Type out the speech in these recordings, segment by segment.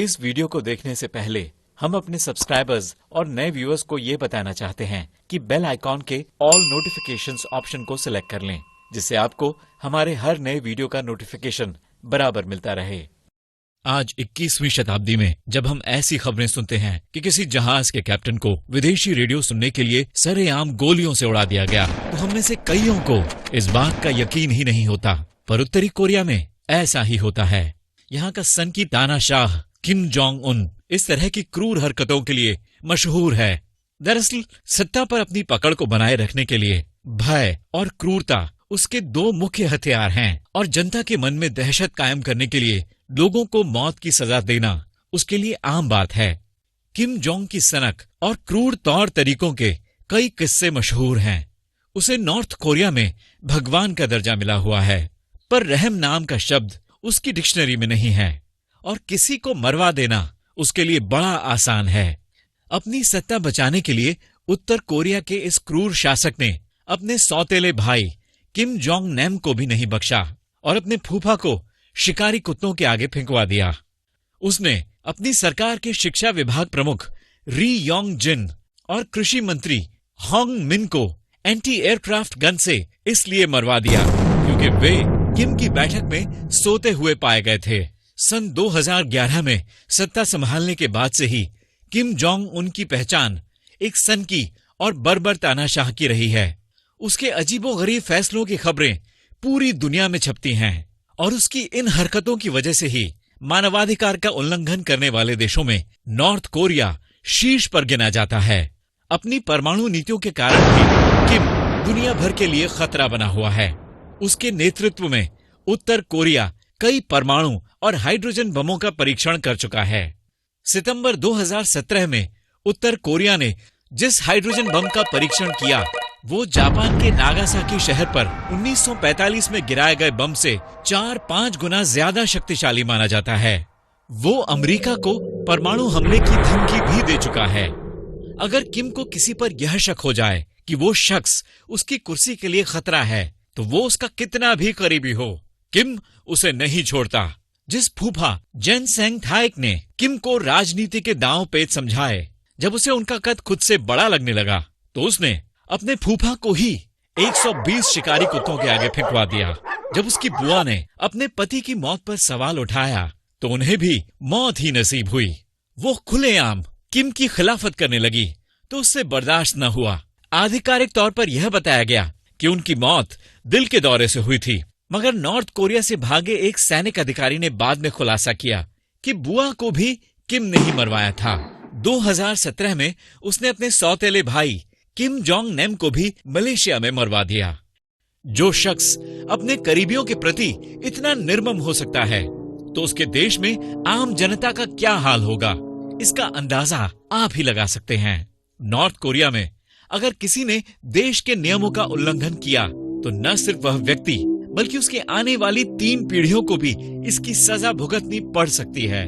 इस वीडियो को देखने से पहले हम अपने सब्सक्राइबर्स और नए व्यूअर्स को ये बताना चाहते हैं कि बेल आइकॉन के ऑल नोटिफिकेशंस ऑप्शन को सिलेक्ट कर लें, जिससे आपको हमारे हर नए वीडियो का नोटिफिकेशन बराबर मिलता रहे। आज 21वीं शताब्दी में जब हम ऐसी खबरें सुनते हैं कि किसी जहाज के कैप्टन को विदेशी रेडियो सुनने के लिए सरेआम गोलियों से उड़ा दिया गया, तो हम में से कईयों को इस बात का यकीन ही नहीं होता। पर उत्तरी कोरिया में ऐसा ही होता है। यहाँ का सन की तानाशाह किम जोंग उन इस तरह की क्रूर हरकतों के लिए मशहूर है। दरअसल सत्ता पर अपनी पकड़ को बनाए रखने के लिए भय और क्रूरता उसके दो मुख्य हथियार हैं, और जनता के मन में दहशत कायम करने के लिए लोगों को मौत की सजा देना उसके लिए आम बात है। किम जोंग की सनक और क्रूर तौर तरीकों के कई किस्से मशहूर हैं। उसे नॉर्थ कोरिया में भगवान का दर्जा मिला हुआ है, पर रहम नाम का शब्द उसकी डिक्शनरी में नहीं है, और किसी को मरवा देना उसके लिए बड़ा आसान है। अपनी सत्ता बचाने के लिए उत्तर कोरिया के इस क्रूर शासक ने अपने सौतेले भाई किम जोंग नैम को भी नहीं बख्शा और अपने फूफा को शिकारी कुत्तों के आगे फेंकवा दिया। उसने अपनी सरकार के शिक्षा विभाग प्रमुख री योंग जिन और कृषि मंत्री होंग मिन को एंटी एयरक्राफ्ट गन से इसलिए मरवा दिया क्योंकि वे किम की बैठक में सोते हुए पाए गए थे। सन 2011 में सत्ता संभालने के बाद से ही किम जोंग उनकी पहचान एक सनकी और बर्बर तानाशाह की रही है। उसके अजीबोगरीब फैसलों की खबरें पूरी दुनिया में छपती हैं, और उसकी इन हरकतों की वजह से ही मानवाधिकार का उल्लंघन करने वाले देशों में नॉर्थ कोरिया शीर्ष पर गिना जाता है। अपनी परमाणु नीतियों के कारण भी किम दुनिया भर के लिए खतरा बना हुआ है। उसके नेतृत्व में उत्तर कोरिया कई परमाणु और हाइड्रोजन बमों का परीक्षण कर चुका है। सितंबर 2017 में उत्तर कोरिया ने जिस हाइड्रोजन बम का परीक्षण किया, वो जापान के नागासाकी शहर पर 1945 में गिराए गए बम से 4-5 गुना ज्यादा शक्तिशाली माना जाता है। वो अमेरिका को परमाणु हमले की धमकी भी दे चुका है। अगर किम को किसी पर यह शक हो जाए कि वो शख्स उसकी कुर्सी के लिए खतरा है, तो वो उसका कितना भी करीबी हो, किम उसे नहीं छोड़ता। जिस फूफा जेन सेंग थाइक ने किम को राजनीति के दांव पेच समझाए, जब उसे उनका कद खुद से बड़ा लगने लगा, तो उसने अपने फूफा को ही 120 शिकारी कुत्तों के आगे फेंकवा दिया। जब उसकी बुआ ने अपने पति की मौत पर सवाल उठाया, तो उन्हें भी मौत ही नसीब हुई। वो खुलेआम किम की खिलाफत करने लगी, तो उससे बर्दाश्त न हुआ। आधिकारिक तौर पर यह बताया गया कि उनकी मौत दिल के दौरे से हुई थी, मगर नॉर्थ कोरिया से भागे एक सैनिक अधिकारी ने बाद में खुलासा किया कि बुआ को भी किम ने ही मरवाया था। 2017 में उसने अपने सौतेले भाई किम जोंग नैम को भी मलेशिया में मरवा दिया। जो शख्स अपने करीबियों के प्रति इतना निर्मम हो सकता है, तो उसके देश में आम जनता का क्या हाल होगा, इसका अंदाजा आप ही लगा सकते हैं। नॉर्थ कोरिया में अगर किसी ने देश के नियमों का उल्लंघन किया, तो न सिर्फ वह व्यक्ति बल्कि उसके आने वाली 3 पीढ़ियों को भी इसकी सजा भुगतनी पड़ सकती है।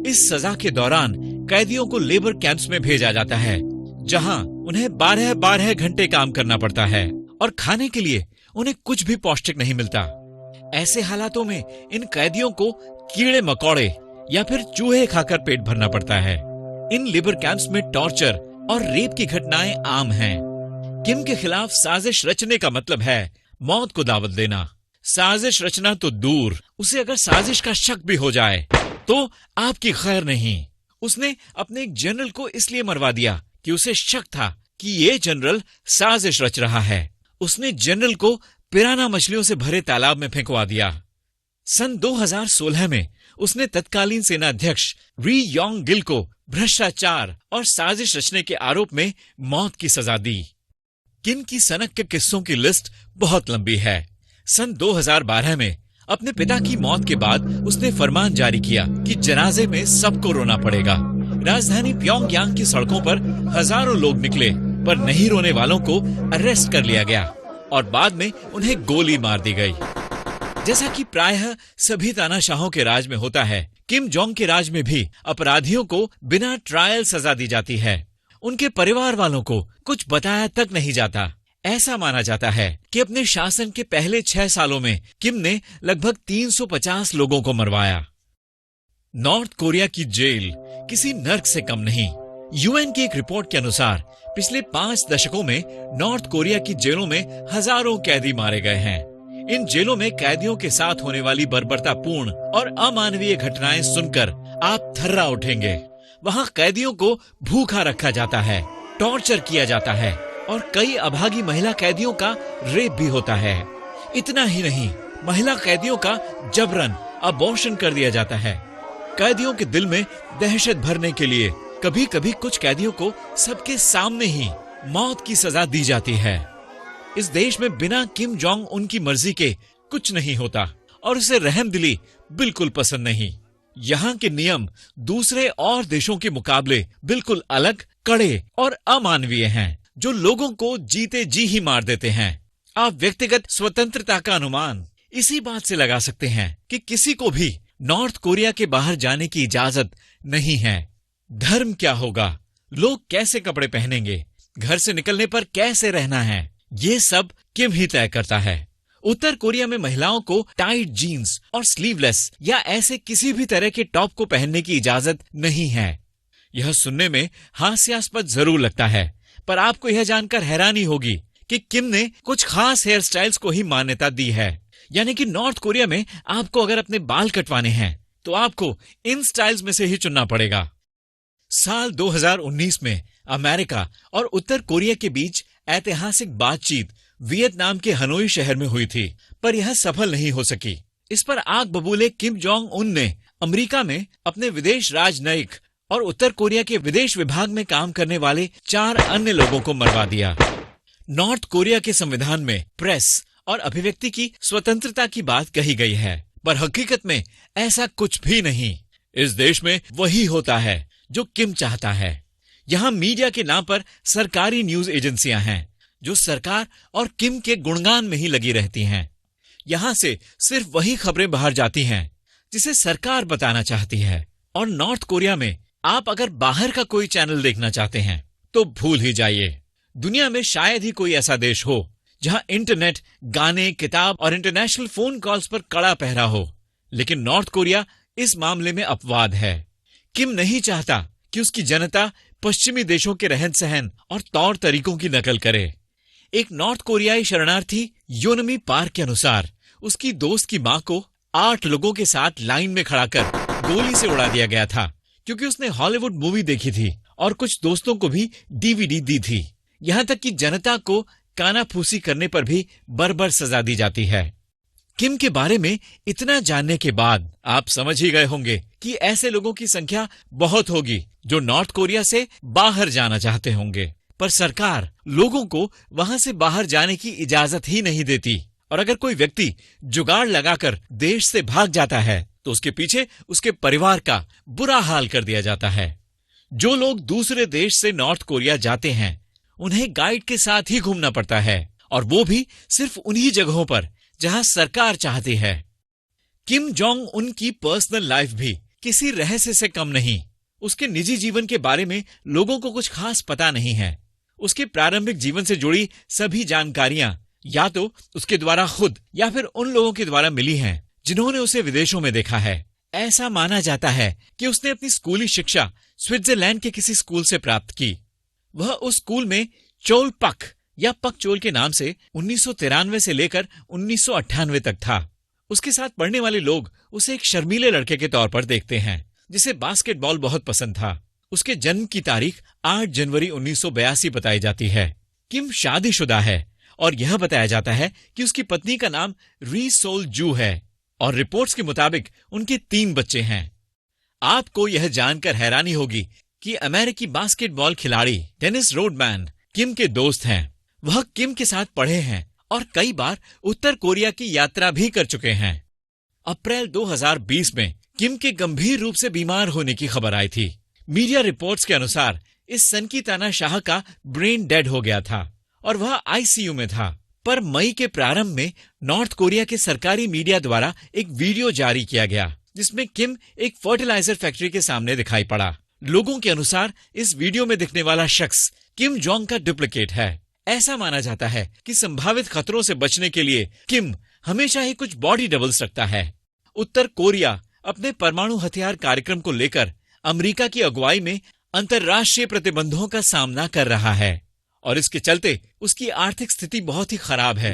इस सजा के दौरान कैदियों को लेबर कैंप्स में भेजा जाता है, जहां उन्हें 12-12 घंटे काम करना पड़ता है, और खाने के लिए उन्हें कुछ भी पौष्टिक नहीं मिलता। ऐसे हालातों में इन कैदियों को कीड़े मकोड़े या फिर चूहे खाकर पेट भरना पड़ता है। इन लेबर कैंप्स में टॉर्चर और रेप की घटनाएं आम हैं। किम के खिलाफ साजिश रचने का मतलब है मौत को दावत देना। साजिश रचना तो दूर, उसे अगर साजिश का शक भी हो जाए तो आपकी खैर नहीं। उसने अपने एक जनरल को इसलिए मरवा दिया कि उसे शक था कि ये जनरल साजिश रच रहा है। उसने जनरल को पिराना मछलियों से भरे तालाब में फेंकवा दिया। सन 2016 में उसने तत्कालीन सेना अध्यक्ष री योंग गिल को भ्रष्टाचार और साजिश रचने के आरोप में मौत की सजा दी। किम की सनक के किस्सों की लिस्ट बहुत लंबी है। सन 2012 में अपने पिता की मौत के बाद उसने फरमान जारी किया कि जनाजे में सबको रोना पड़ेगा। राजधानी प्योंगयांग की सड़कों पर हजारों लोग निकले, पर नहीं रोने वालों को अरेस्ट कर लिया गया और बाद में उन्हें गोली मार दी गई। जैसा कि प्रायः सभी तानाशाहों के राज में होता है, किम जोंग के राज में भी अपराधियों को बिना ट्रायल सजा दी जाती है। उनके परिवार वालों को कुछ बताया तक नहीं जाता। ऐसा माना जाता है कि अपने शासन के पहले 6 सालों में किम ने लगभग 350 लोगों को मरवाया। नॉर्थ कोरिया की जेल किसी नर्क से कम नहीं। यूएन की एक रिपोर्ट के अनुसार पिछले 5 दशकों में नॉर्थ कोरिया की जेलों में हजारों कैदी मारे गए हैं। इन जेलों में कैदियों के साथ होने वाली बर्बरतापूर्ण और अमानवीय घटनाएं सुनकर आप थर्रा उठेंगे। वहां कैदियों को भूखा रखा जाता है, टॉर्चर किया जाता है और कई अभागी महिला कैदियों का रेप भी होता है। इतना ही नहीं, महिला कैदियों का जबरन अबॉर्शन कर दिया जाता है। कैदियों के दिल में दहशत भरने के लिए कभी कभी कुछ कैदियों को सबके सामने ही मौत की सजा दी जाती है। इस देश में बिना किम जोंग उन की मर्जी के कुछ नहीं होता और उसे रहमदिली बिल्कुल पसंद नहीं। यहाँ के नियम दूसरे और देशों के मुकाबले बिल्कुल अलग, कड़े और अमानवीय हैं, जो लोगों को जीते जी ही मार देते हैं। आप व्यक्तिगत स्वतंत्रता का अनुमान इसी बात से लगा सकते हैं कि किसी को भी नॉर्थ कोरिया के बाहर जाने की इजाजत नहीं है। धर्म क्या होगा, लोग कैसे कपड़े पहनेंगे, घर से निकलने पर कैसे रहना है, ये सब किम ही तय करता है। उत्तर कोरिया में महिलाओं को टाइट जीन्स और स्लीवलेस या ऐसे किसी भी तरह के टॉप को पहनने की इजाजत नहीं है। यह सुनने में हास्यास्पद जरूर लगता है, पर आपको यह जानकर हैरानी होगी कि किम ने कुछ खास हेयर स्टाइल्स को ही मान्यता दी है। यानी कि नॉर्थ कोरिया में आपको अगर अपने बाल कटवाने हैं तो आपको इन स्टाइल्स में से ही चुनना पड़ेगा। साल 2019 में अमेरिका और उत्तर कोरिया के बीच ऐतिहासिक बातचीत वियतनाम के हनोई शहर में हुई थी, पर यह सफल नहीं हो सकी। इस पर आग बबूले किम जोंग उन ने अमेरिका में अपने विदेश राजनयिक और उत्तर कोरिया के विदेश विभाग में काम करने वाले 4 अन्य लोगों को मरवा दिया। नॉर्थ कोरिया के संविधान में प्रेस और अभिव्यक्ति की स्वतंत्रता की बात कही गई है, पर हकीकत में ऐसा कुछ भी नहीं। इस देश में वही होता है जो किम चाहता है। यहाँ मीडिया के नाम पर सरकारी न्यूज एजेंसियां हैं जो सरकार और किम के गुणगान में ही लगी रहती हैं। यहाँ से सिर्फ वही खबरें बाहर जाती हैं जिसे सरकार बताना चाहती है। और नॉर्थ कोरिया में आप अगर बाहर का कोई चैनल देखना चाहते हैं तो भूल ही जाइए। दुनिया में शायद ही कोई ऐसा देश हो जहां इंटरनेट, गाने, किताब और इंटरनेशनल फोन कॉल्स पर कड़ा पहरा हो, लेकिन नॉर्थ कोरिया इस मामले में अपवाद है। किम नहीं चाहता कि उसकी जनता पश्चिमी देशों के रहन सहन और तौर तरीकों की नकल करे। एक नॉर्थ कोरियाई शरणार्थी योनमी पार्क के अनुसार उसकी दोस्त की मां को 8 लोगों के साथ लाइन में खड़ा कर गोली से उड़ा दिया गया था, क्योंकि उसने हॉलीवुड मूवी देखी थी और कुछ दोस्तों को भी डीवीडी दी थी। यहाँ तक कि जनता को कानाफूसी करने पर भी बर्बर सजा दी जाती है। किम के बारे में इतना जानने के बाद आप समझ ही गए होंगे कि ऐसे लोगों की संख्या बहुत होगी जो नॉर्थ कोरिया से बाहर जाना चाहते होंगे, पर सरकार लोगों को वहां से बाहर जाने की इजाजत ही नहीं देती। और अगर कोई व्यक्ति जुगाड़ लगाकर देश से भाग जाता है तो उसके पीछे उसके परिवार का बुरा हाल कर दिया जाता है। जो लोग दूसरे देश से नॉर्थ कोरिया जाते हैं उन्हें गाइड के साथ ही घूमना पड़ता है, और वो भी सिर्फ उन्हीं जगहों पर जहां सरकार चाहती है। किम जोंग उन की पर्सनल लाइफ भी किसी रहस्य से कम नहीं। उसके निजी जीवन के बारे में लोगों को कुछ खास पता नहीं है। उसके प्रारंभिक जीवन से जुड़ी सभी जानकारियां या तो उसके द्वारा खुद या फिर उन लोगों के द्वारा मिली हैं जिन्होंने उसे विदेशों में देखा है। ऐसा माना जाता है कि उसने अपनी स्कूली शिक्षा स्विट्जरलैंड के किसी स्कूल से प्राप्त की। वह उस स्कूल में चोल पक या पकचोल के नाम से 1993 से लेकर 1998 तक था। उसके साथ पढ़ने वाले लोग उसे एक शर्मीले लड़के के तौर पर देखते हैं जिसे बास्केटबॉल बहुत पसंद था। उसके जन्म की तारीख 8 जनवरी 1982 बताई जाती है। किम शादीशुदा है और यह बताया जाता है कि उसकी पत्नी का नाम री सोल जू है और रिपोर्ट्स के मुताबिक उनके 3 बच्चे हैं। आपको यह जानकर हैरानी होगी कि अमेरिकी बास्केटबॉल खिलाड़ी डेनिस रोडमैन किम के दोस्त हैं। वह किम के साथ पढ़े हैं और कई बार उत्तर कोरिया की यात्रा भी कर चुके हैं। अप्रैल 2020 में किम के गंभीर रूप से बीमार होने की खबर आई थी। मीडिया रिपोर्ट्स के अनुसार इस सनकी ताना शाह का ब्रेन डेड हो गया था और वह आईसीयू में था। पर मई के प्रारंभ में नॉर्थ कोरिया के सरकारी मीडिया द्वारा एक वीडियो जारी किया गया जिसमें किम एक फर्टिलाइजर फैक्ट्री के सामने दिखाई पड़ा। लोगों के अनुसार इस वीडियो में दिखने वाला शख्स किम जोंग का डुप्लीकेट है। ऐसा माना जाता है कि संभावित खतरों से बचने के लिए किम हमेशा ही कुछ बॉडी डबल्स रखता है। उत्तर कोरिया अपने परमाणु हथियार कार्यक्रम को लेकर अमेरिका की अगुवाई में अंतर्राष्ट्रीय प्रतिबंधों का सामना कर रहा है और इसके चलते उसकी आर्थिक स्थिति बहुत ही खराब है।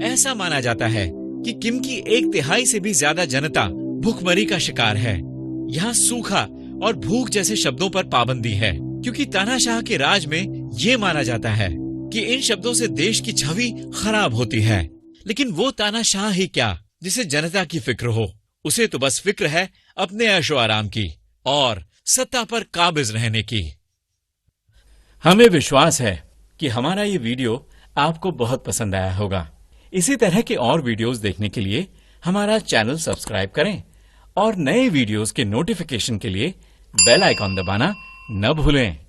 ऐसा माना जाता है कि किम की 1/3 से भी ज्यादा जनता भूखमरी का शिकार है। यहाँ सूखा और भूख जैसे शब्दों पर पाबंदी है, क्योंकि तानाशाह के राज में ये माना जाता है कि इन शब्दों से देश की छवि खराब होती है। लेकिन वो तानाशाह ही क्या जिसे जनता की फिक्र हो। उसे तो बस फिक्र है अपने ऐशो आराम की और सत्ता पर काबिज रहने की। हमें विश्वास है कि हमारा ये वीडियो आपको बहुत पसंद आया होगा। इसी तरह के और वीडियोस देखने के लिए हमारा चैनल सब्सक्राइब करें और नए वीडियोस के नोटिफिकेशन के लिए बेल आइकॉन दबाना न भूलें।